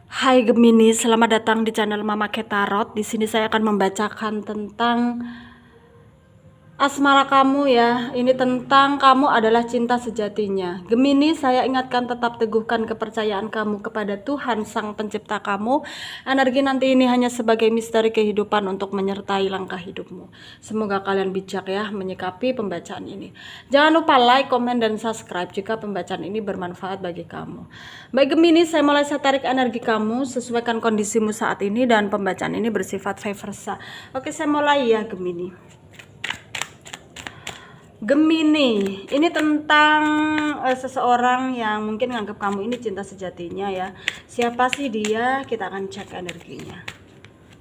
Hai Gemini, selamat datang di channel Mama Ketarot. Di sini saya akan membacakan tentang asmara kamu ya. Ini tentang kamu adalah cinta sejatinya. Gemini, saya ingatkan tetap teguhkan kepercayaan kamu kepada Tuhan Sang Pencipta kamu. Energi nanti ini hanya sebagai misteri kehidupan untuk menyertai langkah hidupmu. Semoga kalian bijak ya menyikapi pembacaan ini. Jangan lupa like, komen, dan subscribe jika pembacaan ini bermanfaat bagi kamu. Baik Gemini, saya tarik energi kamu, sesuaikan kondisimu saat ini, dan pembacaan ini bersifat vice versa. Oke, saya mulai ya Gemini. Gemini, ini tentang seseorang yang mungkin nganggap kamu ini cinta sejatinya ya. Siapa sih dia? Kita akan cek energinya.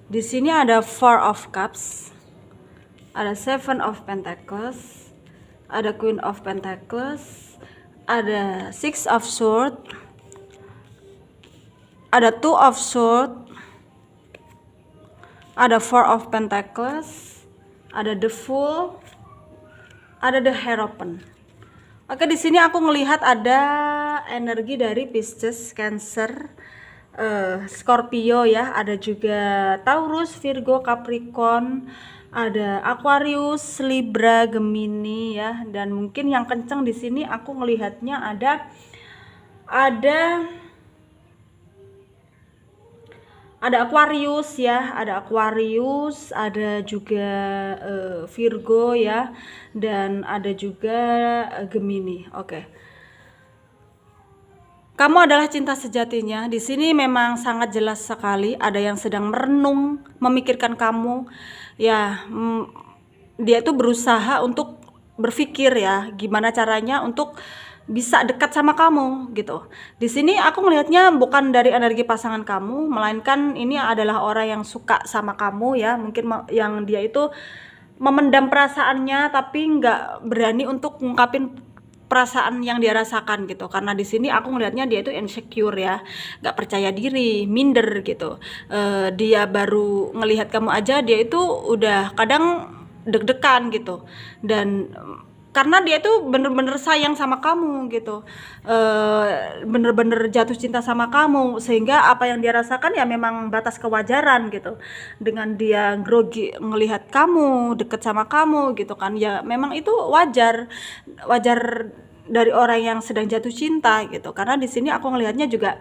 Di sini ada Four of Cups, ada Seven of Pentacles, ada Queen of Pentacles, ada Six of Swords, ada Two of Swords, ada Four of Pentacles, ada The Fool, ada The Hierophant. Oke, di sini aku ngelihat ada energi dari Pisces, Cancer, Scorpio ya, ada juga Taurus, Virgo, Capricorn, ada Aquarius, Libra, Gemini ya, dan mungkin yang kenceng di sini aku ngelihatnya ada Aquarius ya, ada Aquarius, ada juga Virgo ya, dan ada juga Gemini. Oke. Kamu adalah cinta sejatinya. Di sini memang sangat jelas sekali ada yang sedang merenung, memikirkan kamu. Ya, dia itu berusaha untuk berpikir ya, gimana caranya untuk bisa dekat sama kamu gitu. Di sini aku melihatnya bukan dari energi pasangan kamu, melainkan ini adalah orang yang suka sama kamu ya. Mungkin yang dia itu memendam perasaannya tapi nggak berani untuk ngungkapin perasaan yang dia rasakan gitu. Karena di sini aku melihatnya dia itu insecure ya, nggak percaya diri, minder gitu. Dia baru ngelihat kamu aja dia itu udah kadang deg-degan gitu, dan karena dia tuh bener-bener sayang sama kamu gitu, bener-bener jatuh cinta sama kamu, sehingga apa yang dia rasakan ya memang batas kewajaran gitu. Dengan dia grogi ngelihat kamu deket sama kamu gitu kan, ya memang itu wajar dari orang yang sedang jatuh cinta gitu. Karena di sini aku ngelihatnya juga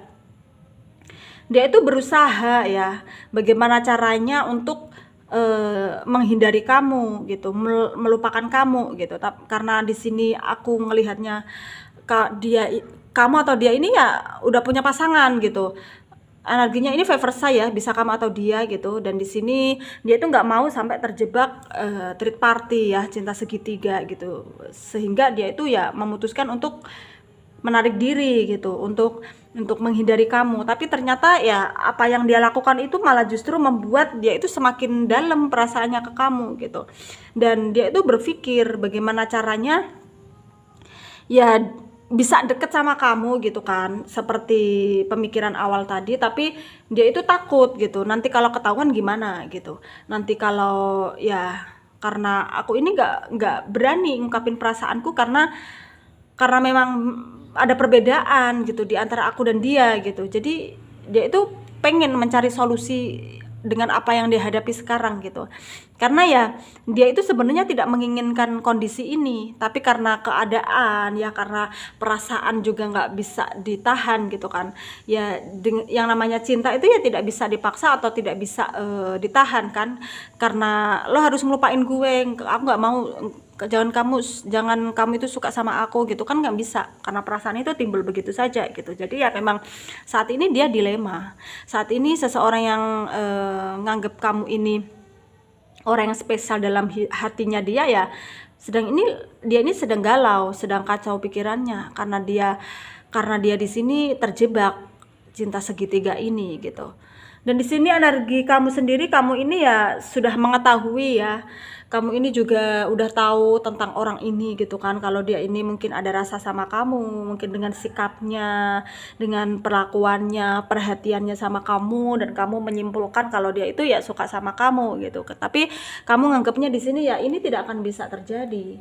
dia itu berusaha ya bagaimana caranya untuk menghindari kamu gitu, melupakan kamu gitu. Karena di sini aku ngelihatnya kamu atau dia ini ya udah punya pasangan gitu. Energinya ini favor saya, bisa kamu atau dia gitu. Dan di sini dia itu nggak mau sampai terjebak third party ya, cinta segitiga gitu. Sehingga dia itu ya memutuskan untuk menarik diri gitu, untuk menghindari kamu. Tapi ternyata ya apa yang dia lakukan itu malah justru membuat dia itu semakin dalam perasaannya ke kamu gitu. Dan dia itu berpikir bagaimana caranya ya bisa deket sama kamu gitu kan, seperti pemikiran awal tadi. Tapi dia itu takut gitu, nanti kalau ketahuan gimana gitu, nanti kalau ya, karena aku ini nggak berani ngungkapin perasaanku karena memang ada perbedaan gitu di antara aku dan dia gitu. Jadi dia itu pengen mencari solusi dengan apa yang dia hadapi sekarang gitu. Karena ya dia itu sebenarnya tidak menginginkan kondisi ini, tapi karena keadaan ya, karena perasaan juga nggak bisa ditahan gitu kan. Ya yang namanya cinta itu ya tidak bisa dipaksa atau tidak bisa ditahan kan. Karena lo harus ngelupain gue, aku nggak mau, jangan kamu itu suka sama aku gitu kan, nggak bisa, karena perasaan itu timbul begitu saja gitu. Jadi ya memang saat ini dia dilema. Saat ini seseorang yang nganggep kamu ini orang yang spesial dalam hatinya dia ya, dia ini sedang galau, sedang kacau pikirannya karena dia di sini terjebak cinta segitiga ini gitu. Dan di sini energi kamu sendiri, kamu ini ya sudah mengetahui ya, kamu ini juga udah tahu tentang orang ini gitu kan, kalau dia ini mungkin ada rasa sama kamu, mungkin dengan sikapnya, dengan perlakuannya, perhatiannya sama kamu, dan kamu menyimpulkan kalau dia itu ya suka sama kamu gitu. Tapi kamu nganggapnya di sini ya ini tidak akan bisa terjadi.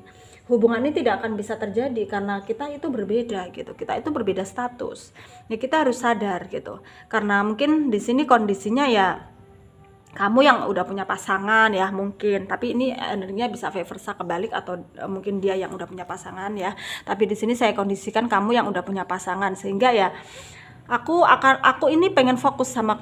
hubungan ini tidak akan bisa terjadi karena kita itu berbeda gitu. Kita itu berbeda status. Ya kita harus sadar gitu. Karena mungkin di sini kondisinya ya kamu yang udah punya pasangan ya mungkin, tapi ini energinya bisa vice versa kebalik, atau mungkin dia yang udah punya pasangan ya. Tapi di sini saya kondisikan kamu yang udah punya pasangan, sehingga ya aku ini pengen fokus sama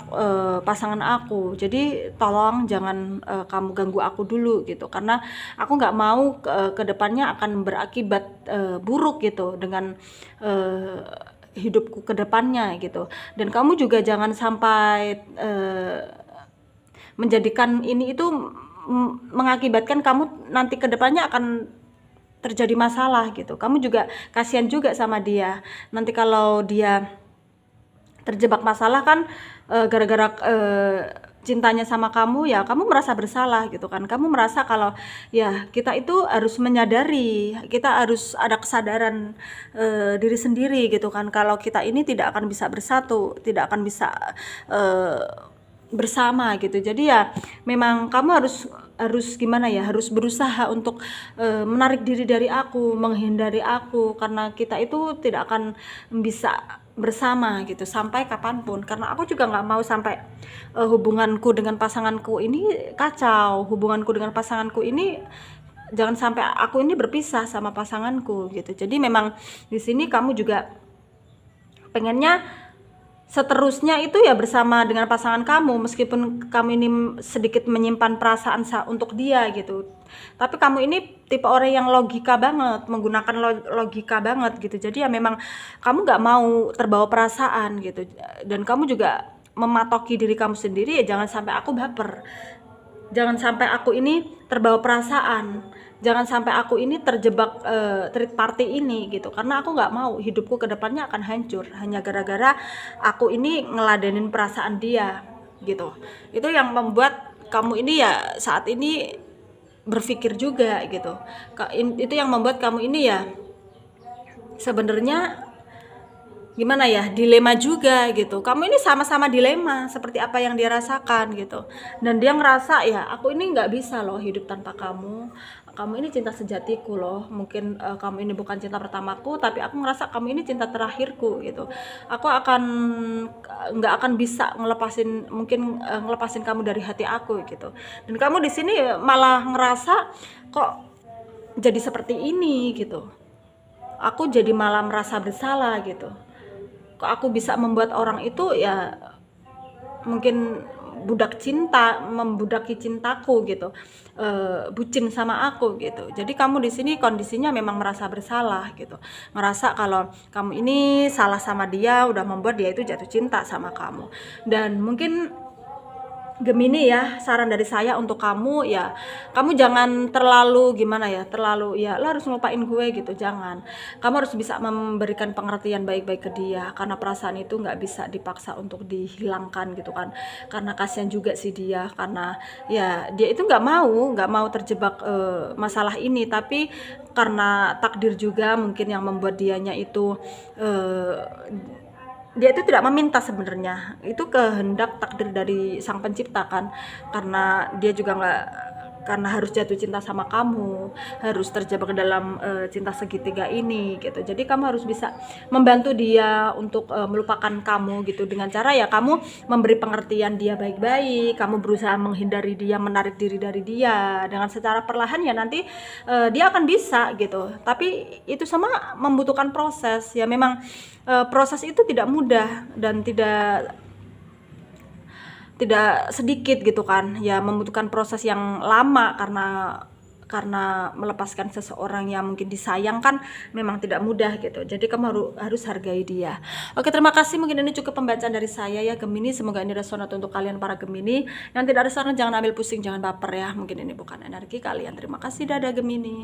pasangan aku. Jadi tolong jangan kamu ganggu aku dulu gitu, karena aku nggak mau ke depannya akan berakibat buruk gitu dengan hidupku ke depannya gitu. Dan kamu juga jangan sampai menjadikan ini itu mengakibatkan kamu nanti ke depannya akan terjadi masalah gitu. Kamu juga kasihan juga sama dia. Nanti kalau dia terjebak masalah kan gara-gara cintanya sama kamu, ya kamu merasa bersalah gitu kan. Kamu merasa kalau ya kita itu harus menyadari, kita harus ada kesadaran diri sendiri gitu kan, kalau kita ini tidak akan bisa bersatu, tidak akan bisa bersama gitu. Jadi ya memang kamu harus gimana ya, harus berusaha untuk menarik diri dari aku, menghindari aku, karena kita itu tidak akan bisa bersama gitu sampai kapanpun. Karena aku juga nggak mau sampai hubunganku dengan pasanganku ini kacau, hubunganku dengan pasanganku ini jangan sampai aku ini berpisah sama pasanganku gitu. Jadi memang di sini kamu juga pengennya seterusnya itu ya bersama dengan pasangan kamu, meskipun kamu ini sedikit menyimpan perasaan untuk dia gitu. Tapi kamu ini tipe orang yang logika banget, menggunakan logika banget gitu. Jadi ya memang kamu nggak mau terbawa perasaan gitu. Dan kamu juga mematoki diri kamu sendiri, ya jangan sampai aku baper. Jangan sampai aku ini terbawa perasaan. Jangan sampai aku ini terjebak third party ini gitu, karena aku nggak mau hidupku ke depannya akan hancur hanya gara-gara aku ini ngeladenin perasaan dia gitu. Itu yang membuat kamu ini ya saat ini berpikir juga gitu. Itu yang membuat kamu ini ya sebenarnya gimana ya, dilema juga gitu. Kamu ini sama-sama dilema seperti apa yang dia rasakan gitu. Dan dia ngerasa ya aku ini nggak bisa loh hidup tanpa kamu. Kamu ini cinta sejatiku loh. Mungkin kamu ini bukan cinta pertamaku, tapi aku ngerasa kamu ini cinta terakhirku gitu. Aku nggak akan bisa ngelepasin kamu dari hati aku gitu. Dan kamu di sini malah ngerasa kok jadi seperti ini gitu. Aku jadi malah merasa bersalah gitu. Kok aku bisa membuat orang itu ya mungkin membudaki cintaku gitu, bucin sama aku gitu. Jadi kamu di sini kondisinya memang merasa bersalah gitu, ngerasa kalau kamu ini salah sama dia, udah membuat dia itu jatuh cinta sama kamu. Dan mungkin Gemini ya, saran dari saya untuk kamu ya, kamu jangan terlalu gimana ya, terlalu ya lo harus ngelupain gue gitu, jangan. Kamu harus bisa memberikan pengertian baik-baik ke dia, karena perasaan itu nggak bisa dipaksa untuk dihilangkan gitu kan. Karena kasihan juga sih dia, karena ya dia itu nggak mau terjebak masalah ini, tapi karena takdir juga mungkin yang membuat dianya itu dia itu tidak meminta, sebenarnya itu kehendak takdir dari sang pencipta kan, karena dia juga karena harus jatuh cinta sama kamu, harus terjebak dalam cinta segitiga ini gitu. Jadi kamu harus bisa membantu dia untuk melupakan kamu gitu, dengan cara ya kamu memberi pengertian dia baik-baik, kamu berusaha menghindari dia, menarik diri dari dia dengan secara perlahan, ya nanti dia akan bisa gitu. Tapi itu semua membutuhkan proses ya, memang proses itu tidak mudah dan tidak sedikit gitu kan ya, membutuhkan proses yang lama, karena melepaskan seseorang yang mungkin disayang kan memang tidak mudah gitu. Jadi kamu harus hargai dia. Oke, terima kasih, mungkin ini cukup pembacaan dari saya ya Gemini, semoga ini resonat untuk kalian para Gemini. Yang tidak resonat jangan ambil pusing, jangan baper ya, mungkin ini bukan energi kalian. Terima kasih, dadah Gemini.